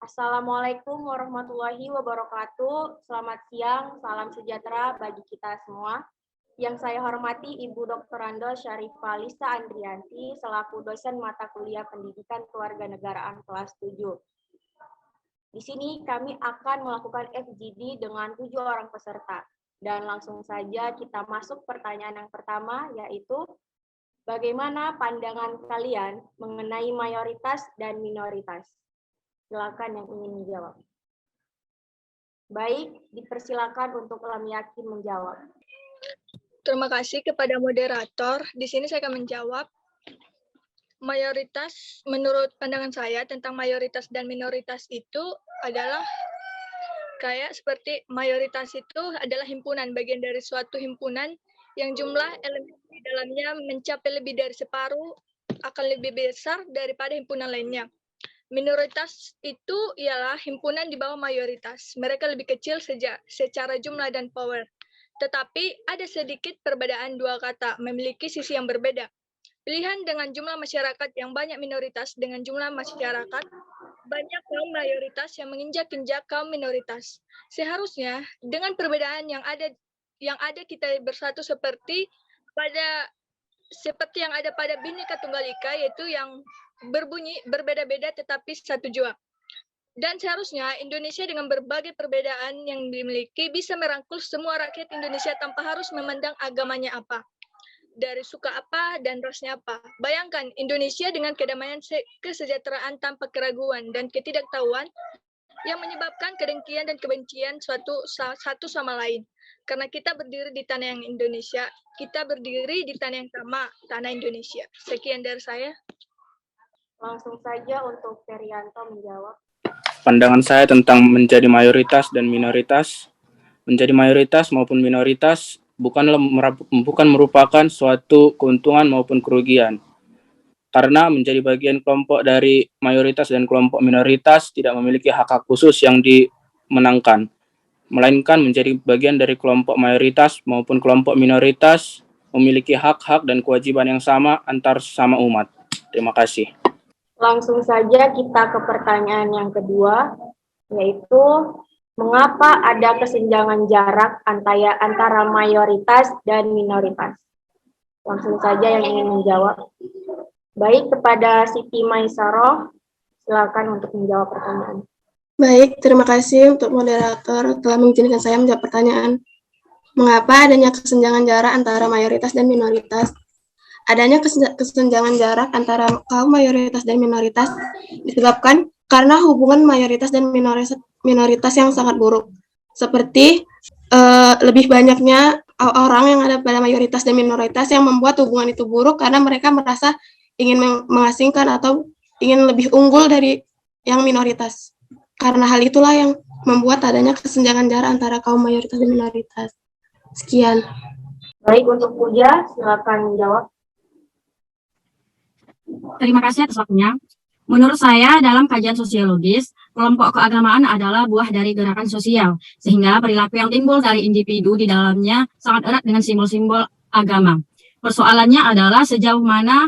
Assalamualaikum warahmatullahi wabarakatuh. Selamat siang, salam sejahtera bagi kita semua. Yang saya hormati Ibu Dr. Rando Syarifah Lisa Andrianti selaku dosen mata kuliah Pendidikan Kewarganegaraan kelas 7. Di sini kami akan melakukan FGD dengan 7 orang peserta. Dan langsung saja kita masuk pertanyaan yang pertama, yaitu bagaimana pandangan kalian mengenai mayoritas dan minoritas? Silakan yang ingin menjawab. Baik, dipersilakan untuk Lam Yakin menjawab. Terima kasih kepada moderator. Di sini saya akan menjawab. Mayoritas, menurut pandangan saya tentang mayoritas dan minoritas itu adalah kayak seperti mayoritas itu adalah himpunan, bagian dari suatu himpunan yang jumlah elemen di dalamnya mencapai lebih dari separuh, akan lebih besar daripada himpunan lainnya. Minoritas itu ialah himpunan di bawah mayoritas. Mereka lebih kecil secara jumlah dan power. Tetapi ada sedikit perbedaan dua kata, memiliki sisi yang berbeda. Pilihan dengan jumlah masyarakat yang banyak minoritas dengan jumlah masyarakat, banyak kaum mayoritas yang menginjak-injak kaum minoritas. Seharusnya dengan perbedaan yang ada kita bersatu seperti yang ada pada Bhinneka Tunggal Ika, yaitu yang berbunyi berbeda-beda tetapi satu jua. Dan seharusnya Indonesia dengan berbagai perbedaan yang dimiliki bisa merangkul semua rakyat Indonesia tanpa harus memandang agamanya apa, dari suka apa dan rasnya apa. Bayangkan Indonesia dengan kedamaian, kesejahteraan tanpa keraguan dan ketidaktahuan yang menyebabkan kedengkian dan kebencian satu sama lain. Karena kita berdiri di tanah yang Indonesia, kita berdiri di tanah yang sama, tanah Indonesia. Sekian dari saya. Langsung saja untuk Ferianto menjawab. Pandangan saya tentang menjadi mayoritas dan minoritas. Menjadi mayoritas maupun minoritas bukan merupakan suatu keuntungan maupun kerugian. Karena menjadi bagian kelompok dari mayoritas dan kelompok minoritas tidak memiliki hak-hak khusus yang dimenangkan, melainkan menjadi bagian dari kelompok mayoritas maupun kelompok minoritas memiliki hak-hak dan kewajiban yang sama antar sesama umat. Terima kasih. Langsung saja kita ke pertanyaan yang kedua, yaitu mengapa ada kesenjangan jarak antara mayoritas dan minoritas? Langsung saja yang ingin menjawab. Baik, kepada Siti Maisaroh, silakan untuk menjawab pertanyaan. Baik, terima kasih untuk moderator telah mengizinkan saya menjawab pertanyaan. Mengapa adanya kesenjangan jarak antara mayoritas dan minoritas? Adanya kesenjangan jarak antara kaum mayoritas dan minoritas disebabkan karena hubungan mayoritas dan minoritas yang sangat buruk. Seperti lebih banyaknya orang yang ada pada mayoritas dan minoritas yang membuat hubungan itu buruk karena mereka merasa ingin mengasingkan atau ingin lebih unggul dari yang minoritas. Karena hal itulah yang membuat adanya kesenjangan jarak antara kaum mayoritas dan minoritas. Sekian. Baik, untuk Puja, silakan menjawab. Terima kasih atas waktunya. Menurut saya, dalam kajian sosiologis, kelompok keagamaan adalah buah dari gerakan sosial, sehingga perilaku yang timbul dari individu di dalamnya sangat erat dengan simbol-simbol agama. Persoalannya adalah sejauh mana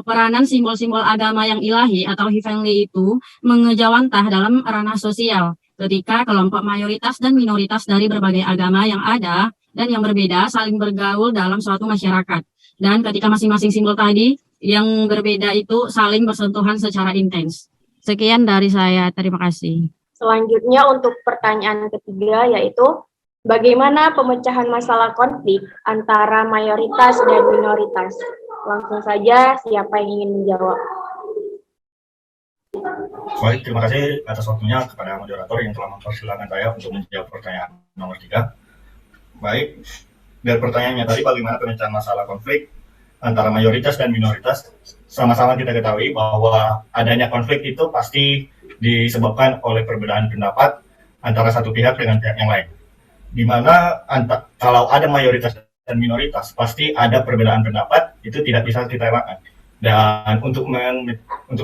peranan simbol-simbol agama yang ilahi atau heavenly itu mengejawantah dalam ranah sosial, ketika kelompok mayoritas dan minoritas dari berbagai agama yang ada dan yang berbeda saling bergaul dalam suatu masyarakat. Dan ketika masing-masing simbol tadi yang berbeda itu saling bersentuhan secara intens. Sekian dari saya, terima kasih. Selanjutnya untuk pertanyaan ketiga, yaitu bagaimana pemecahan masalah konflik antara mayoritas dan minoritas? Langsung saja, siapa yang ingin menjawab? Baik, terima kasih atas waktunya kepada moderator yang telah mempersilahkan saya untuk menjawab pertanyaan nomor 3. Baik, dari pertanyaannya tadi, bagaimana pemecahan masalah konflik antara mayoritas dan minoritas? Sama-sama kita ketahui bahwa adanya konflik itu pasti disebabkan oleh perbedaan pendapat antara satu pihak dengan pihak yang lain. Di mana kalau ada mayoritas dan minoritas, pasti ada perbedaan pendapat, itu tidak bisa kita elakkan. Dan untuk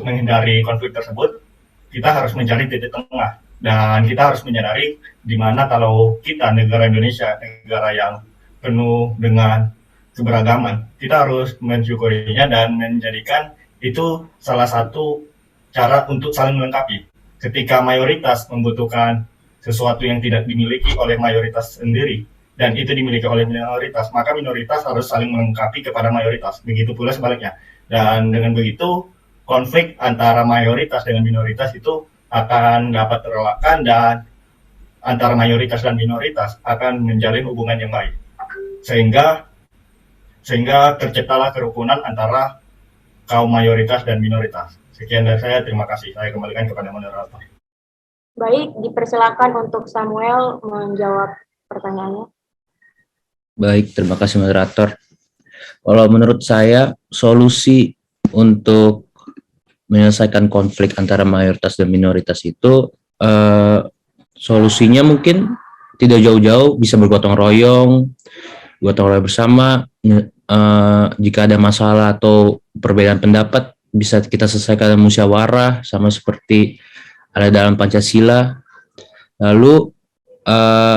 menghindari konflik tersebut, kita harus mencari titik tengah. Dan kita harus menyadari di mana kalau kita, negara Indonesia, negara yang penuh dengan keberagaman, kita harus mensyukurinya dan menjadikan itu salah satu cara untuk saling melengkapi. ketika mayoritas membutuhkan sesuatu yang tidak dimiliki oleh mayoritas sendiri, dan itu dimiliki oleh minoritas, maka minoritas harus saling melengkapi kepada mayoritas. Begitu pula sebaliknya. Dan dengan begitu, konflik antara mayoritas dengan minoritas itu akan dapat terelakkan, dan antara mayoritas dan minoritas akan menjalin hubungan yang baik. Sehingga terciptalah kerukunan antara kaum mayoritas dan minoritas. Sekian dari saya, terima kasih. Saya kembalikan kepada moderator. Baik, dipersilakan untuk Samuel menjawab pertanyaannya. Baik, terima kasih moderator. Kalau menurut saya, solusi untuk menyelesaikan konflik antara mayoritas dan minoritas itu, solusinya mungkin tidak jauh-jauh, bisa bergotong royong bersama. Jika ada masalah atau perbedaan pendapat, bisa kita selesaikan dengan musyawarah, sama seperti ada dalam Pancasila. Lalu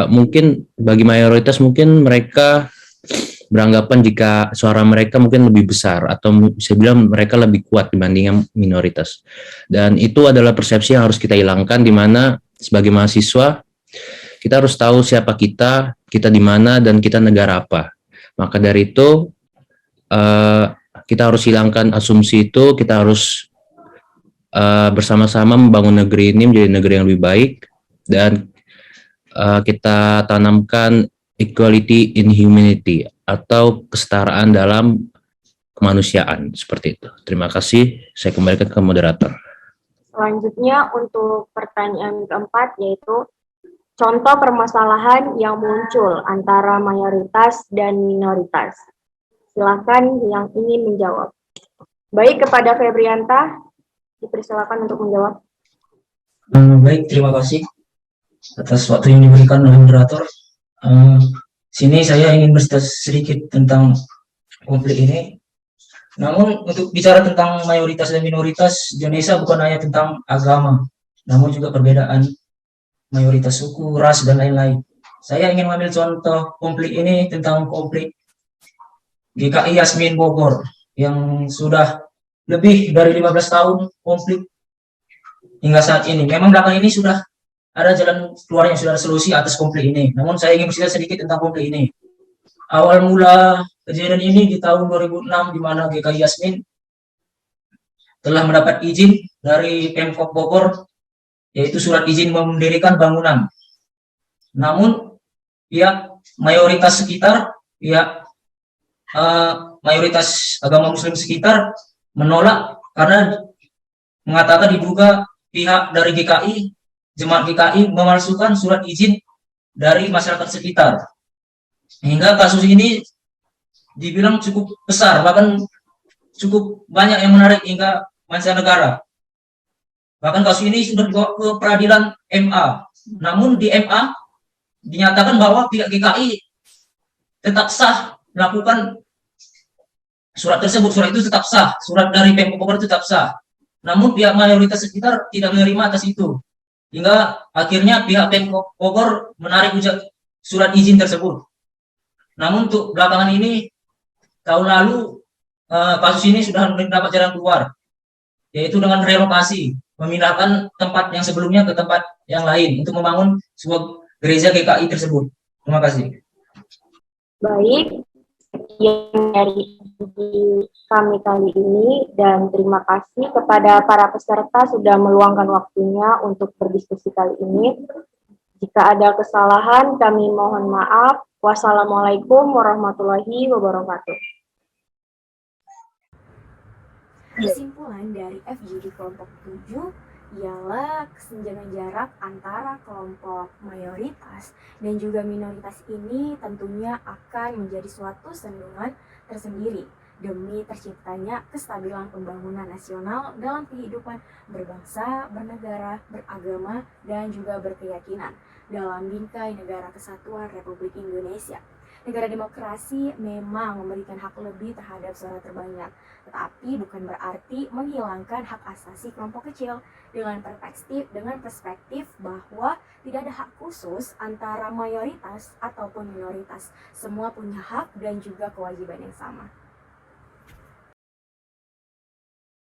mungkin bagi mayoritas, mungkin mereka beranggapan jika suara mereka mungkin lebih besar, atau bisa bilang mereka lebih kuat dibandingkan minoritas. Dan itu adalah persepsi yang harus kita hilangkan, di mana sebagai mahasiswa kita harus tahu siapa kita di mana, dan kita negara apa. Maka dari itu kita harus hilangkan asumsi itu. Kita harus bersama-sama membangun negeri ini menjadi negeri yang lebih baik, dan kita tanamkan equality in humanity, atau kesetaraan dalam kemanusiaan, seperti itu. Terima kasih. Saya kembalikan ke moderator. Selanjutnya untuk pertanyaan keempat, yaitu contoh permasalahan yang muncul antara mayoritas dan minoritas. Silakan yang ingin menjawab. Baik, kepada Febrianta, dipersilakan untuk menjawab. Baik, terima kasih atas waktu yang diberikan oleh moderator. Sini saya ingin bercerita sedikit tentang konflik ini. Namun untuk bicara tentang mayoritas dan minoritas, Indonesia bukan hanya tentang agama, namun juga perbedaan mayoritas suku, ras, dan lain-lain. Saya ingin mengambil contoh konflik ini tentang konflik GKI Yasmin Bogor yang sudah lebih dari 15 tahun konflik hingga saat ini. Memang belakang ini sudah ada jalan keluar yang sudah ada solusi atas konflik ini. Namun saya ingin bercerita sedikit tentang konflik ini. Awal mula kejadian ini di tahun 2006, di mana GKI Yasmin telah mendapat izin dari Pemkab Bogor, yaitu surat izin mendirikan bangunan. Namun pihak mayoritas sekitar, mayoritas agama Muslim sekitar menolak, karena mengatakan diduga pihak dari GKI, jemaat GKI memalsukan surat izin dari masyarakat sekitar. Hingga kasus ini dibilang cukup besar, bahkan cukup banyak yang menarik hingga mancanegara. Bahkan kasus ini sudah dibawa ke peradilan MA. Namun di MA dinyatakan bahwa pihak GKI tetap sah melakukan surat tersebut. Surat itu tetap sah, surat dari Pemkab Bogor tetap sah. Namun pihak mayoritas sekitar tidak menerima atas itu. Hingga akhirnya pihak Pemkab Bogor menarik surat izin tersebut. Namun untuk belakangan ini, tahun lalu kasus ini sudah mendapat jalan keluar, yaitu dengan relokasi, memindahkan tempat yang sebelumnya ke tempat yang lain untuk membangun sebuah gereja GKI tersebut. Terima kasih. Baik, sekian dari kami kali ini, dan terima kasih kepada para peserta sudah meluangkan waktunya untuk berdiskusi kali ini. Jika ada kesalahan, kami mohon maaf. Wassalamualaikum warahmatullahi wabarakatuh. Kesimpulan dari FGD kelompok 7 ialah kesenjangan jarak antara kelompok mayoritas dan juga minoritas ini tentunya akan menjadi suatu sandungan tersendiri demi terciptanya kestabilan pembangunan nasional dalam kehidupan berbangsa, bernegara, beragama, dan juga berkeyakinan dalam bingkai Negara Kesatuan Republik Indonesia. Negara demokrasi memang memberikan hak lebih terhadap suara terbanyak, tetapi bukan berarti menghilangkan hak asasi kelompok kecil dengan perspektif bahwa tidak ada hak khusus antara mayoritas ataupun minoritas. Semua punya hak dan juga kewajiban yang sama.